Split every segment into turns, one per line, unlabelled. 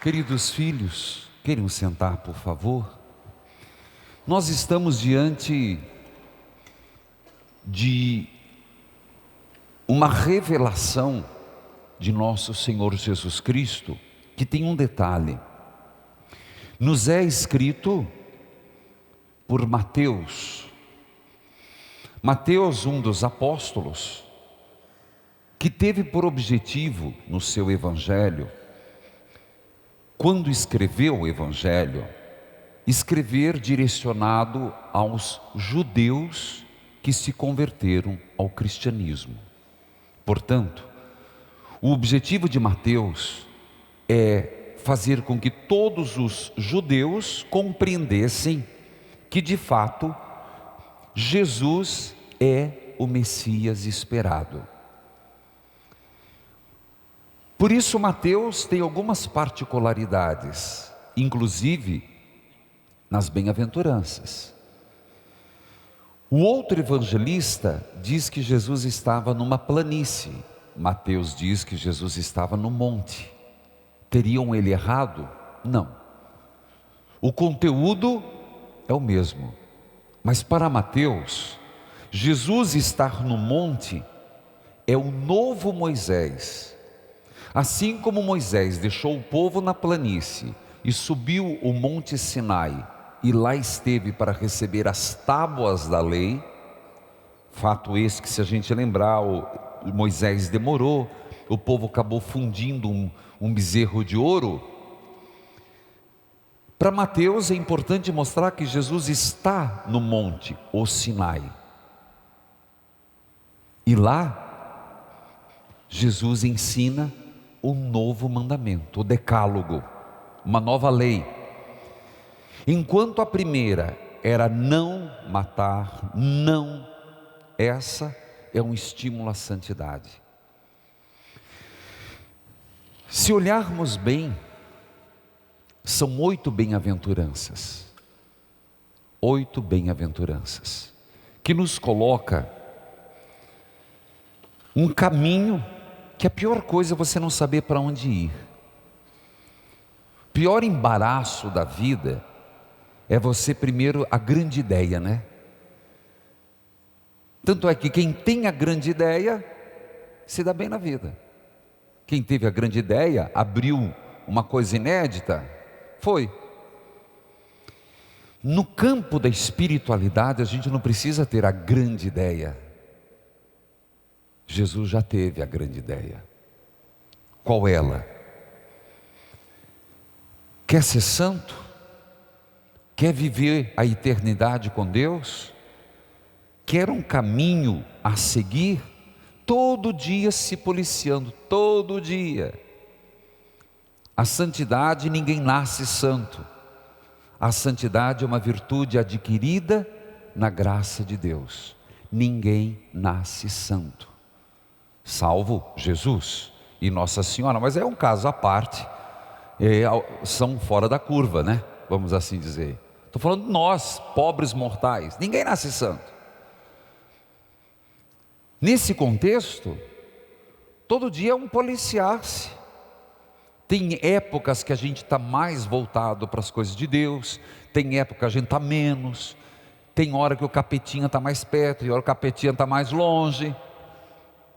Queridos filhos, queiram sentar, por favor. Nós estamos diante de uma revelação de nosso Senhor Jesus Cristo, que tem um detalhe. Nos é escrito por Mateus. Mateus, um dos apóstolos, que teve por objetivo no seu evangelho, quando escreveu o evangelho, escrever direcionado aos judeus que se converteram ao cristianismo. Portanto, o objetivo de Mateus é fazer com que todos os judeus compreendessem que de fato Jesus é o Messias esperado. Por isso Mateus tem algumas particularidades, inclusive nas bem-aventuranças. O outro evangelista diz que Jesus estava numa planície. Mateus diz que Jesus estava no monte. Teriam ele errado? Não. O conteúdo é o mesmo. Mas para Mateus, Jesus estar no monte é o novo Moisés. Assim como Moisés deixou o povo na planície e subiu o monte Sinai, e lá esteve para receber as tábuas da lei, fato esse que, se a gente lembrar, Moisés demorou, o povo acabou fundindo um bezerro de ouro. Para Mateus é importante mostrar que Jesus está no monte, o Sinai, e lá Jesus ensina um novo mandamento, o decálogo, uma nova lei. Enquanto a primeira era não matar, essa é um estímulo à santidade. Se olharmos bem, são 8 bem-aventuranças, 8 bem-aventuranças, que nos coloca um caminho que a pior coisa é você não saber para onde ir. O pior embaraço da vida é você primeiro a grande ideia, né? Tanto é que quem tem a grande ideia se dá bem na vida. Quem teve a grande ideia, abriu uma coisa inédita, foi. No campo da espiritualidade, a gente não precisa ter a grande ideia. Jesus já teve a grande ideia. Qual ela? Quer ser santo? Quer viver a eternidade com Deus? Quer um caminho a seguir? Todo dia se policiando, todo dia. A santidade, ninguém nasce santo. A santidade é uma virtude adquirida na graça de Deus. Ninguém nasce santo, salvo Jesus e Nossa Senhora, mas é um caso à parte, são fora da curva, né? Vamos assim dizer. Estou falando de nós, pobres mortais, ninguém nasce santo. Nesse contexto, todo dia é um policiar-se. Tem épocas que a gente está mais voltado para as coisas de Deus, tem época que a gente está menos, tem hora que o capetinha está mais perto e hora que o capetinha está mais longe.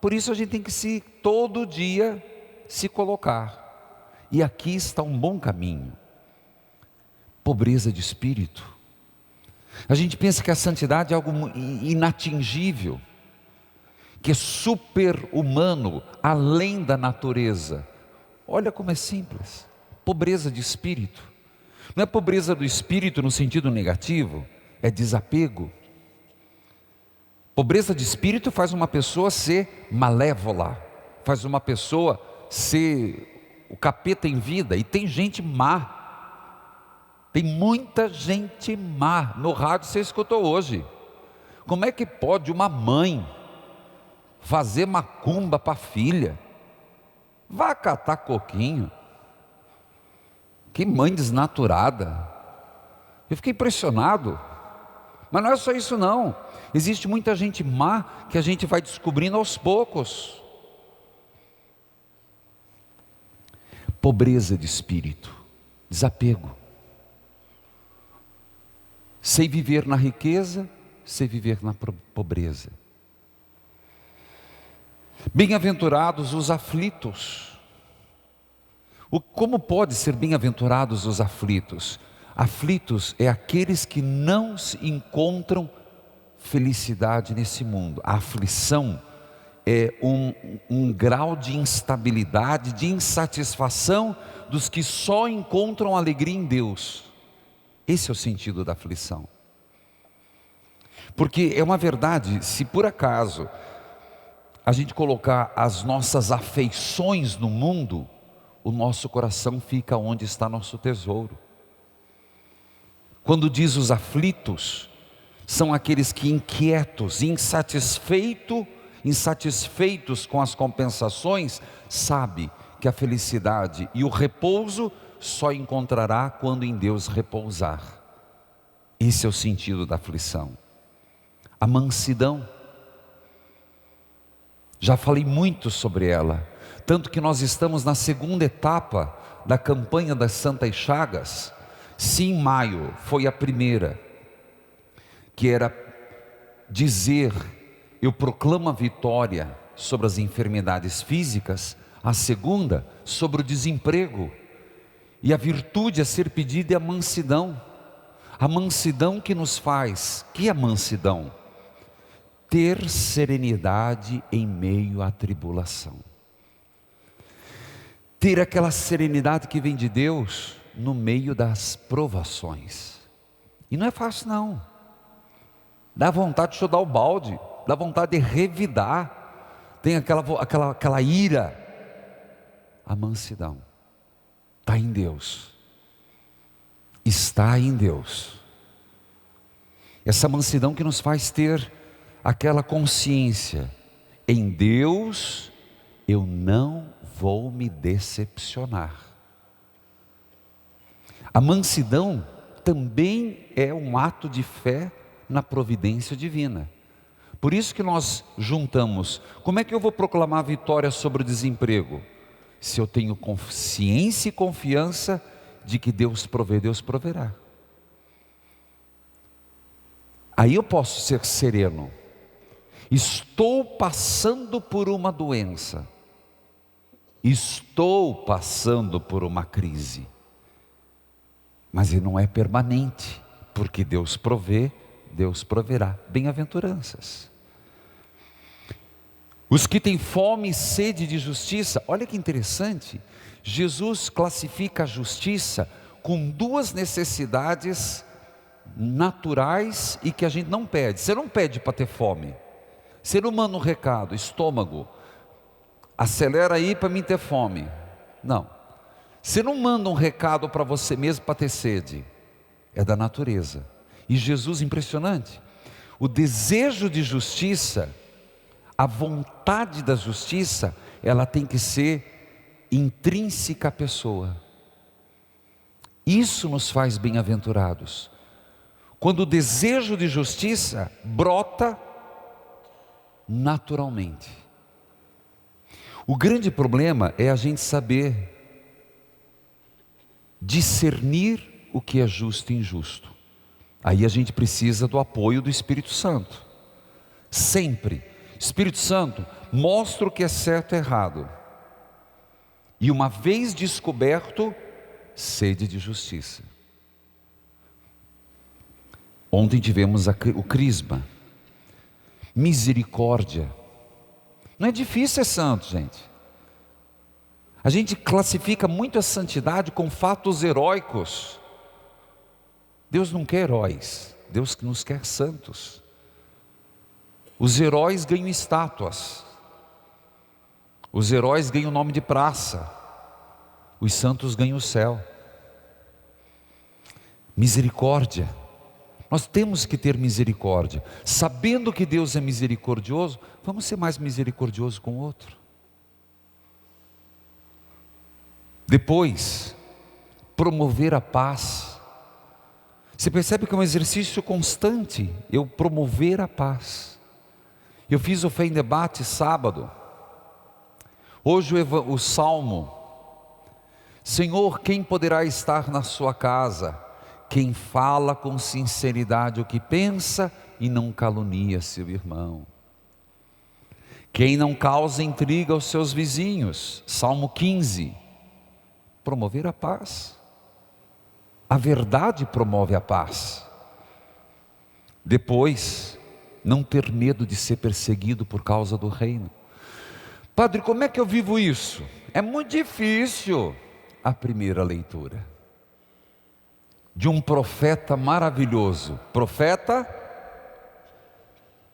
Por isso a gente tem que todo dia se colocar. E aqui está um bom caminho. Pobreza de espírito. A gente pensa que a santidade é algo inatingível, que é super-humano, além da natureza. Olha como é simples. Pobreza de espírito. Não é pobreza do espírito no sentido negativo, é desapego. Pobreza de espírito faz uma pessoa ser malévola, faz uma pessoa ser o capeta em vida. E tem gente má, tem muita gente má. No rádio você escutou hoje. Como é que pode uma mãe fazer macumba para a filha? Vá catar coquinho. Que mãe desnaturada. Eu fiquei impressionado. Mas não é só isso não. Existe muita gente má que a gente vai descobrindo aos poucos. Pobreza de espírito, desapego. Sei viver na riqueza, sei viver na pobreza. Bem-aventurados os aflitos. Como pode ser bem-aventurados os aflitos? Aflitos é aqueles que não se encontram felicidade nesse mundo. A aflição é um grau de instabilidade, de insatisfação dos que só encontram alegria em Deus. Esse é o sentido da aflição. Porque é uma verdade, se por acaso a gente colocar as nossas afeições no mundo, o nosso coração fica onde está nosso tesouro. Quando diz os aflitos, são aqueles que inquietos, insatisfeitos com as compensações, sabe que a felicidade e o repouso só encontrará quando em Deus repousar. Esse é o sentido da aflição. A mansidão, já falei muito sobre ela, tanto que nós estamos na segunda etapa da campanha das Santas Chagas. Se em maio foi a primeira, que era dizer, eu proclamo a vitória sobre as enfermidades físicas, a segunda sobre o desemprego, e a virtude a ser pedida é a mansidão que nos faz, que é a mansidão? Ter serenidade em meio à tribulação, ter aquela serenidade que vem de Deus no meio das provações, e não é fácil não, dá vontade de chutar o balde, dá vontade de revidar, tem aquela ira. A mansidão está em Deus, está em Deus, essa mansidão que nos faz ter aquela consciência, em Deus eu não vou me decepcionar. A mansidão também é um ato de fé na providência divina. Por isso que nós juntamos, como é que eu vou proclamar a vitória sobre o desemprego? Se eu tenho consciência e confiança de que Deus provê, Deus proverá. Aí eu posso ser sereno. Estou passando por uma doença, estou passando por uma crise, mas ele não é permanente, porque Deus provê, Deus proverá. Bem-aventuranças. Os que têm fome e sede de justiça, olha que interessante, Jesus classifica a justiça com duas necessidades naturais e que a gente não pede. Você não pede para ter fome. Você não manda um recado, estômago, acelera aí para mim ter fome. Não. Você não manda um recado para você mesmo para ter sede. É da natureza. E Jesus, impressionante, o desejo de justiça, a vontade da justiça, ela tem que ser intrínseca à pessoa. Isso nos faz bem-aventurados. Quando o desejo de justiça brota naturalmente. O grande problema é a gente saber discernir o que é justo e injusto. Aí a gente precisa do apoio do Espírito Santo. Sempre. Espírito Santo, mostra o que é certo e errado. E uma vez descoberto, sede de justiça. Ontem tivemos o crisma. Misericórdia. Não é difícil ser santo, gente. A gente classifica muito a santidade com fatos heróicos. Deus não quer heróis, Deus nos quer santos. Os heróis ganham estátuas, os heróis ganham nome de praça, os santos ganham o céu. Misericórdia. Nós temos que ter misericórdia. Sabendo que Deus é misericordioso, vamos ser mais misericordiosos com o outro. Depois, promover a paz. Você percebe que é um exercício constante, eu promover a paz. Eu fiz o Fé em Debate sábado. Hoje o Salmo. Senhor, quem poderá estar na sua casa? Quem fala com sinceridade o que pensa e não calunia seu irmão. Quem não causa intriga aos seus vizinhos. Salmo 15. Promover a paz. A verdade promove a paz. Depois, não ter medo de ser perseguido por causa do reino. Padre, como é que eu vivo isso? É muito difícil. A primeira leitura de um profeta maravilhoso. Profeta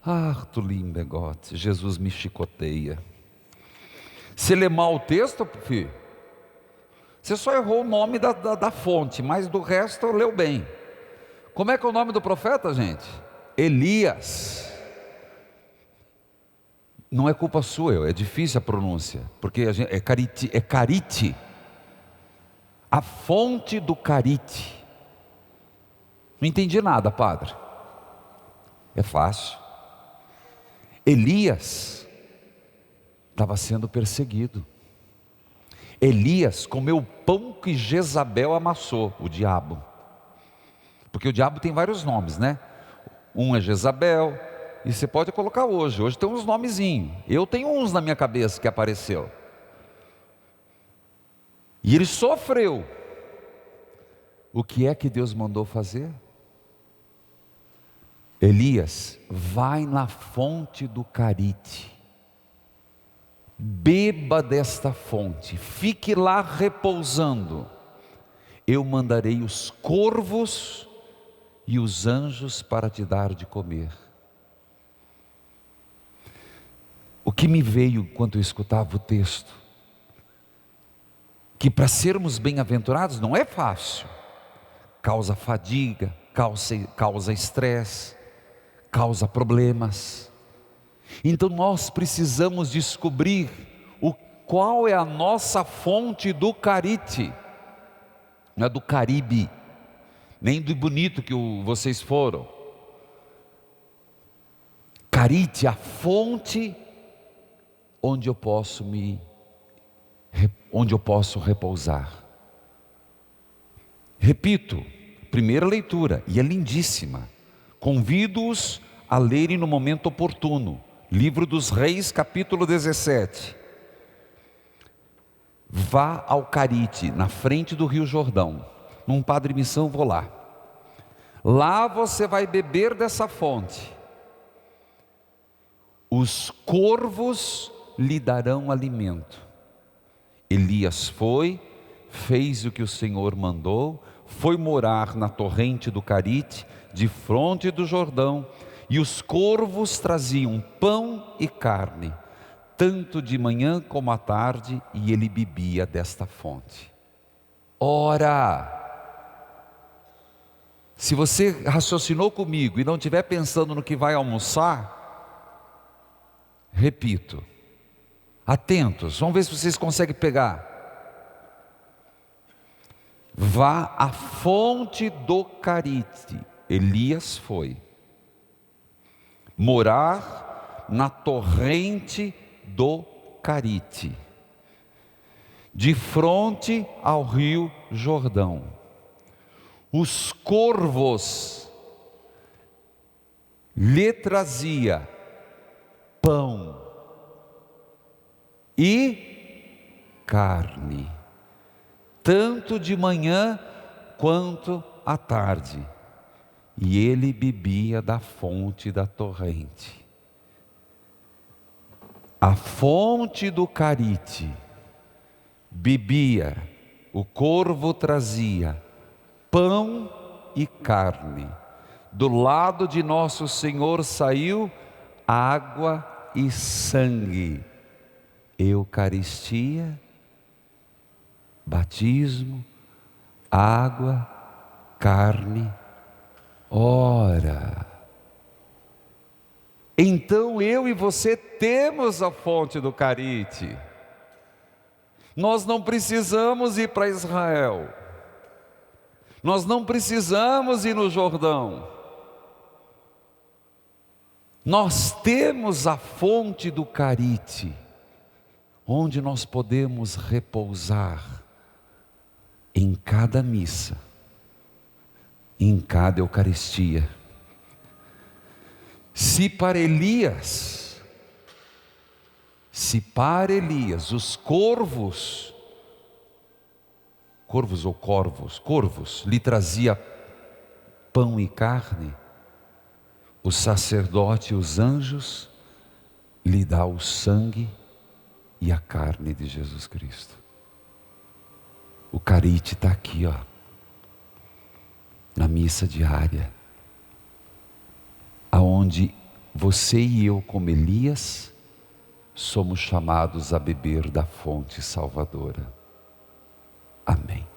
Arthur Limbegot. Jesus me chicoteia. Você lê mal o texto, filho? Você só errou o nome da fonte, mas do resto leu bem. Como é que é o nome do profeta, gente? Elias. Não é culpa sua, é difícil a pronúncia, porque é Carite. A fonte do Carite. Não entendi nada, padre. É fácil. Elias estava sendo perseguido. Elias comeu o pão que Jezabel amassou, o diabo. Porque o diabo tem vários nomes, né? Um é Jezabel, e você pode colocar hoje tem uns nomezinhos. Eu tenho uns na minha cabeça que apareceu. E ele sofreu. O que é que Deus mandou fazer? Elias, vai na fonte do Carite. Beba desta fonte, fique lá repousando. Eu mandarei os corvos e os anjos para te dar de comer. O que me veio enquanto eu escutava o texto, que para sermos bem-aventurados não é fácil. Causa fadiga, causa estresse, causa problemas. Então nós precisamos descobrir qual é a nossa fonte do Carite. Não é do Caribe, nem do bonito que vocês foram. Carite, a fonte onde eu posso repousar. Repito, primeira leitura, e é lindíssima. Convido-os a lerem no momento oportuno. Livro dos Reis, capítulo 17. Vá ao Carite, na frente do Rio Jordão. Num Padre Missão, vou lá. Lá você vai beber dessa fonte. Os corvos lhe darão alimento. Elias foi, fez o que o Senhor mandou, foi morar na torrente do Carite, de fronte do Jordão, e os corvos traziam pão e carne, tanto de manhã como à tarde, e ele bebia desta fonte. Ora, se você raciocinou comigo e não estiver pensando no que vai almoçar, repito, atentos, vamos ver se vocês conseguem pegar. Vá à fonte do Carite. Elias foi morar na torrente do Carite, de frente ao rio Jordão. Os corvos lhe trazia pão e carne, tanto de manhã quanto à tarde, e ele bebia da fonte da torrente. A fonte do Carite bebia, o corvo trazia pão e carne. Do lado de nosso Senhor saiu água e sangue. Eucaristia, batismo, água, carne. Ora, então eu e você temos a fonte do Carite. Nós não precisamos ir para Israel. Nós não precisamos ir no Jordão. Nós temos a fonte do Carite, onde nós podemos repousar em cada missa, em cada Eucaristia. Se para Elias os corvos lhe trazia pão e carne, o sacerdote e os anjos lhe dá o sangue e a carne de Jesus Cristo. O carite está aqui, ó, na missa diária, aonde você e eu, como Elias, somos chamados a beber da fonte salvadora. Amém.